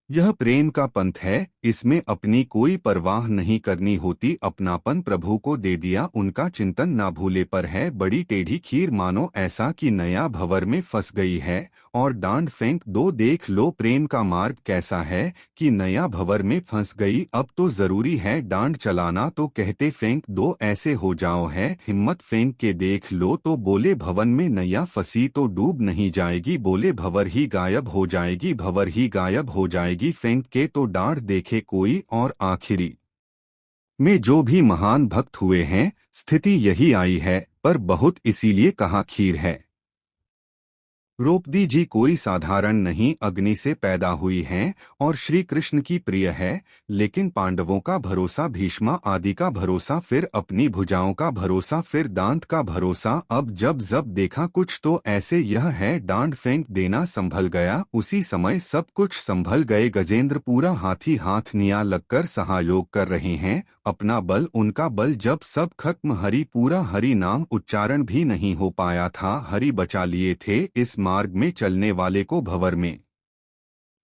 यह प्रेम का पंथ है, इसमें अपनी कोई परवाह नहीं करनी होती, अपनापन प्रभु को दे दिया, उनका चिंतन ना भूले पर है बड़ी टेढ़ी खीर, मानो ऐसा कि नया भंवर में फंस गई है और डांड फेंक दो, देख लो प्रेम का मार्ग कैसा है कि नया भंवर में फंस गई, अब तो जरूरी है डांड चलाना, तो कहते फेंक दो ऐसे हो जाओ है, हिम्मत फेंक के देख लो, तो बोले भवन में नैया फंसी तो डूब नहीं जाएगी, बोले भंवर ही गायब हो जाएगी, भंवर ही गायब हो जाएगी, फेंक के तो डांड देखे कोई और आखिरी में जो भी महान भक्त हुए हैं, स्थिति यही आई है, पर बहुत इसीलिए कहा खीर है। द्रौपदी जी कोई साधारण नहीं अग्नि से पैदा हुई हैं और श्री कृष्ण की प्रिय है, लेकिन पांडवों का भरोसा, भीष्मा आदि का भरोसा, फिर अपनी भुजाओं का भरोसा, फिर दांत का भरोसा, अब जब जब देखा कुछ तो ऐसे यह है डांड फेंक देना संभल गया, उसी समय सब कुछ संभल गए, गजेंद्र पूरा हाथी हाथ निया लगकर सहयोग कर रहे हैं, अपना बल उनका बल, जब सब खत्म हरि पूरा, हरि नाम उच्चारण भी नहीं हो पाया था, हरि बचा लिए थे इस मार्ग में चलने वाले को, भंवर में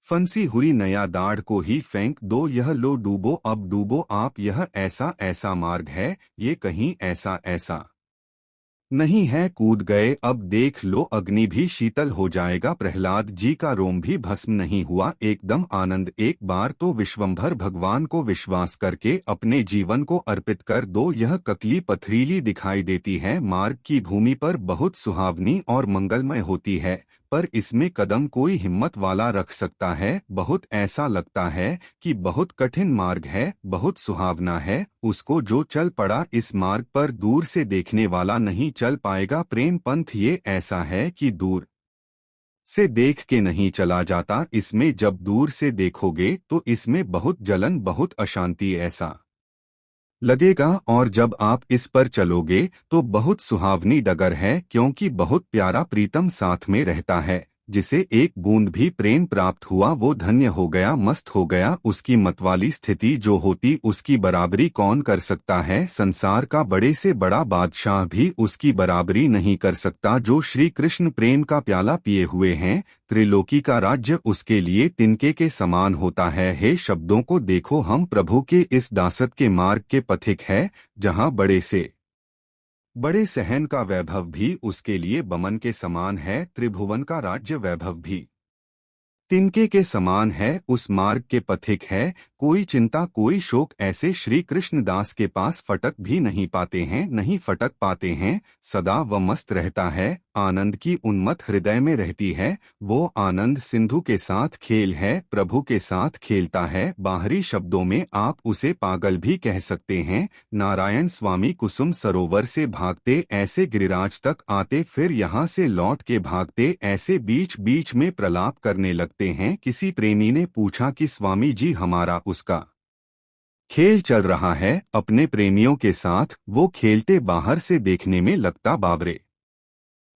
फंसी हुई नया दाढ़ को ही फेंक दो, यह लो डूबो अब डूबो आप, यह ऐसा ऐसा मार्ग है, ये कहीं ऐसा ऐसा नहीं है, कूद गए अब देख लो अग्नि भी शीतल हो जाएगा, प्रहलाद जी का रोम भी भस्म नहीं हुआ, एकदम आनंद, एक बार तो विश्वंभर भगवान को विश्वास करके अपने जीवन को अर्पित कर दो, यह ककली पथरीली दिखाई देती है, मार्ग की भूमि पर बहुत सुहावनी और मंगलमय होती है, पर इसमें कदम कोई हिम्मत वाला रख सकता है, बहुत ऐसा लगता है कि बहुत कठिन मार्ग है, बहुत सुहावना है, उसको जो चल पड़ा इस मार्ग पर दूर से देखने वाला नहीं चल पाएगा, प्रेम पंथ ये ऐसा है कि दूर से देख के नहीं चला जाता, इसमें जब दूर से देखोगे तो इसमें बहुत जलन, बहुत अशांति ऐसा लगेगा, और जब आप इस पर चलोगे तो बहुत सुहावनी डगर है, क्योंकि बहुत प्यारा प्रीतम साथ में रहता है, जिसे एक बूंद भी प्रेम प्राप्त हुआ वो धन्य हो गया, मस्त हो गया, उसकी मतवाली स्थिति जो होती उसकी बराबरी कौन कर सकता है, संसार का बड़े से बड़ा बादशाह भी उसकी बराबरी नहीं कर सकता, जो श्री कृष्ण प्रेम का प्याला पिए हुए हैं, त्रिलोकी का राज्य उसके लिए तिनके के समान होता है, हे शब्दों को देखो हम प्रभु के इस दासत के मार्ग के पथिक है, जहाँ बड़े से बड़े सहन का वैभव भी उसके लिए बमन के समान है, त्रिभुवन का राज्य वैभव भी तिनके के समान है, उस मार्ग के पथिक है, कोई चिंता कोई शोक ऐसे श्री कृष्ण दास के पास फटक भी नहीं पाते हैं, नहीं फटक पाते हैं, सदा वह मस्त रहता है, आनंद की उन्मत्त हृदय में रहती है, वो आनंद सिंधु के साथ खेल है, प्रभु के साथ खेलता है, बाहरी शब्दों में आप उसे पागल भी कह सकते हैं, नारायण स्वामी कुसुम सरोवर से भागते ऐसे गिरिराज तक आते, फिर यहाँ से लौट के भागते ऐसे बीच बीच में प्रलाप करने लगते हैं, किसी प्रेमी ने पूछा कि स्वामी जी हमारा उसका खेल चल रहा है अपने प्रेमियों के साथ, वो खेलते बाहर से देखने में लगता बावरे,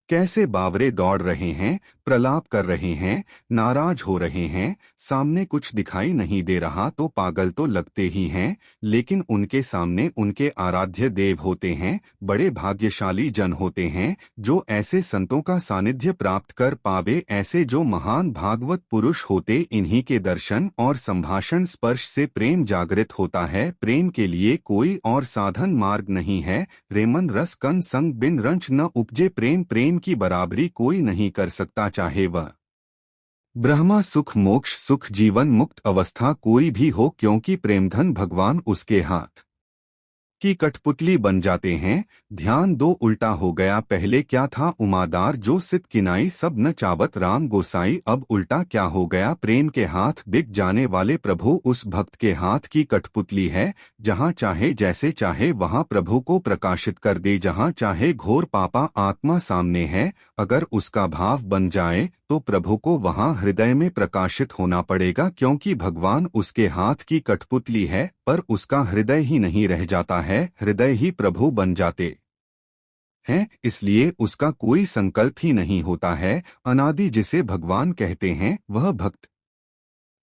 कैसे बावरे दौड़ रहे हैं, प्रलाप कर रहे हैं, नाराज हो रहे हैं, सामने कुछ दिखाई नहीं दे रहा तो पागल तो लगते ही हैं, लेकिन उनके सामने उनके आराध्य देव होते हैं, बड़े भाग्यशाली जन होते हैं, जो ऐसे संतों का सानिध्य प्राप्त कर पावे, ऐसे जो महान भागवत पुरुष होते, इन्हीं के दर्शन और संभाषण स्पर्श से प्रेम जागृत होता है, प्रेम के लिए कोई और साधन मार्ग नहीं है, रेमन रस कन संग बिन रंच न उपजे प्रेम, प्रेम की बराबरी कोई नहीं कर सकता, चाहे वह ब्रह्मा सुख मोक्ष सुख जीवन मुक्त अवस्था कोई भी हो, क्योंकि प्रेमधन भगवान उसके हाथ की कठपुतली बन जाते हैं, ध्यान दो उल्टा हो गया, पहले क्या था उमादार जो सित किनाई सब न चावत राम गोसाई, अब उल्टा क्या हो गया, प्रेम के हाथ बिक जाने वाले प्रभु उस भक्त के हाथ की कठपुतली है, जहाँ चाहे जैसे चाहे वहाँ प्रभु को प्रकाशित कर दे, जहाँ चाहे घोर पापा आत्मा सामने है, अगर उसका भाव बन जाए तो प्रभु को वहाँ हृदय में प्रकाशित होना पड़ेगा, क्योंकि भगवान उसके हाथ की कठपुतली है, पर उसका हृदय ही नहीं रह जाता है, हृदय ही प्रभु बन जाते हैं, इसलिए उसका कोई संकल्प ही नहीं होता है, अनादि जिसे भगवान कहते हैं वह भक्त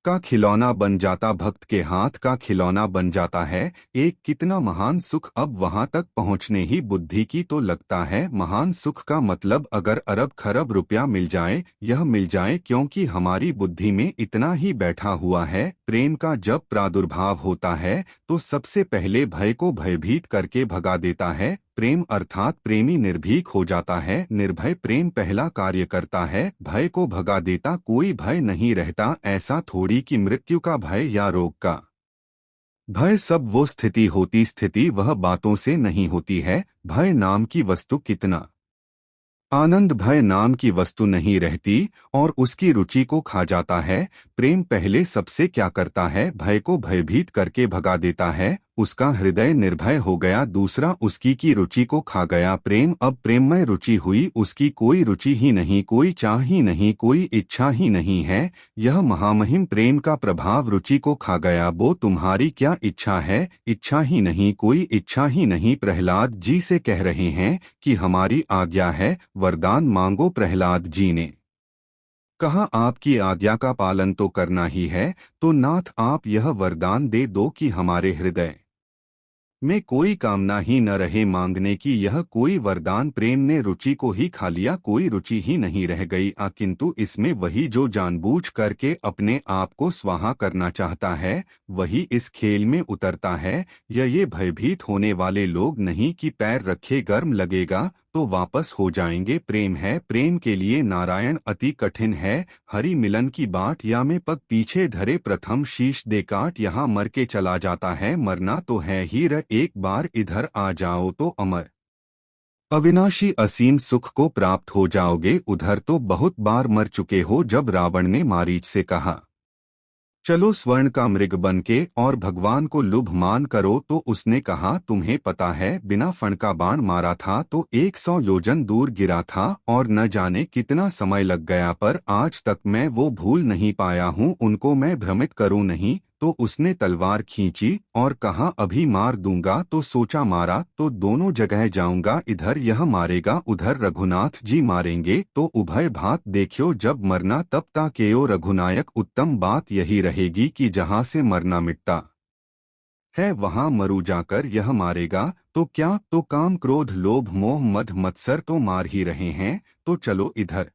का खिलौना बन जाता, भक्त के हाथ का खिलौना बन जाता है। एक कितना महान सुख, अब वहां तक पहुंचने ही बुद्धि की तो लगता है महान सुख का मतलब अगर अरब खरब रुपया मिल जाए, यह मिल जाए, क्योंकि हमारी बुद्धि में इतना ही बैठा हुआ है। प्रेम का जब प्रादुर्भाव होता है तो सबसे पहले भय को भयभीत करके भगा देता है। प्रेम अर्थात प्रेमी निर्भीक हो जाता है। निर्भय प्रेम पहला कार्य करता है, भय को भगा देता। कोई भय नहीं रहता, ऐसा थोड़ी कि मृत्यु का भय या रोग का भय। सब वो स्थिति होती, स्थिति वह बातों से नहीं होती है। भय नाम की वस्तु कितना आनंद भय नाम की वस्तु नहीं रहती और उसकी रुचि को खा जाता है। प्रेम पहले सबसे क्या करता है, भय को भयभीत करके भगा देता है। उसका हृदय निर्भय हो गया। दूसरा, उसकी की रुचि को खा गया। प्रेम अब प्रेममय रुचि हुई, उसकी कोई रुचि ही नहीं, कोई चाह ही नहीं, कोई इच्छा ही नहीं है। यह महामहिम प्रेम का प्रभाव रुचि को खा गया। वो तुम्हारी क्या इच्छा है, इच्छा ही नहीं, कोई इच्छा ही नहीं। प्रहलाद जी से कह रहे हैं कि हमारी आज्ञा है, वरदान मांगो। प्रहलाद जी ने कहा आपकी आज्ञा का पालन तो करना ही है, तो नाथ आप यह वरदान दे दो कि हमारे हृदय में कोई कामना ही न रहे मांगने की। यह कोई वरदान प्रेम ने रुचि को ही खा लिया, कोई रुचि ही नहीं रह गई। किंतु इसमें वही जो जानबूझ करके अपने आप को स्वाहा करना चाहता है, वही इस खेल में उतरता है। ये भयभीत होने वाले लोग नहीं कि पैर रखे गर्म लगेगा तो वापस हो जाएंगे। प्रेम है, प्रेम के लिए नारायण अति कठिन है। हरि मिलन की बाट या में पग पीछे धरे, प्रथम शीश दे काट, यहाँ मर के चला जाता है। मरना तो है ही एक बार इधर आ जाओ तो अमर अविनाशी असीम सुख को प्राप्त हो जाओगे। उधर तो बहुत बार मर चुके हो। जब रावण ने मारीच से कहा चलो स्वर्ण का मृग बनके और भगवान को लुभ मान करो, तो उसने कहा तुम्हें पता है बिना फण का बाण मारा था तो 100 योजन दूर गिरा था और न जाने कितना समय लग गया, पर आज तक मैं वो भूल नहीं पाया हूँ। उनको मैं भ्रमित करूँ नहीं। तो उसने तलवार खींची और कहा अभी मार दूंगा, तो सोचा मारा तो दोनों जगह जाऊंगा, इधर यह मारेगा उधर रघुनाथ जी मारेंगे, तो उभय भात देखियो जब मरना तब ताकेयो रघुनायक। उत्तम बात यही रहेगी कि जहां से मरना मिटता है वहां मरू जाकर यह मारेगा। तो क्या, तो काम क्रोध लोभ मोह मद मत्सर तो मार ही रहे हैं, तो चलो इधर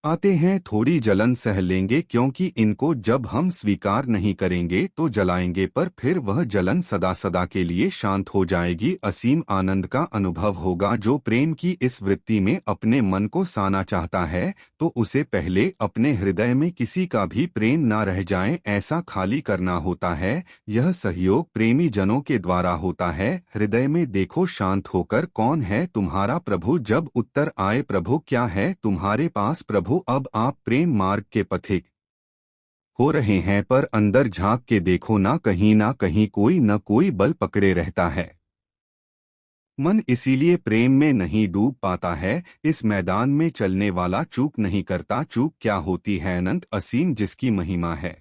आते हैं, थोड़ी जलन सह लेंगे, क्योंकि इनको जब हम स्वीकार नहीं करेंगे तो जलाएंगे, पर फिर वह जलन सदा सदा के लिए शांत हो जाएगी। असीम आनंद का अनुभव होगा। जो प्रेम की इस वृत्ति में अपने मन को साना चाहता है, तो उसे पहले अपने हृदय में किसी का भी प्रेम ना रह जाए, ऐसा खाली करना होता है। यह सहयोग प्रेमी जनों के द्वारा होता है। हृदय में देखो शांत होकर कौन है तुम्हारा प्रभु। जब उत्तर आए प्रभु क्या है तुम्हारे पास प्रभु, अब आप प्रेम मार्ग के पथिक हो रहे हैं, पर अंदर झांक के देखो ना कहीं कोई न कोई बल पकड़े रहता है। मन इसीलिए प्रेम में नहीं डूब पाता है। इस मैदान में चलने वाला चूक नहीं करता। चूक क्या होती है, अनंत असीम जिसकी महिमा है।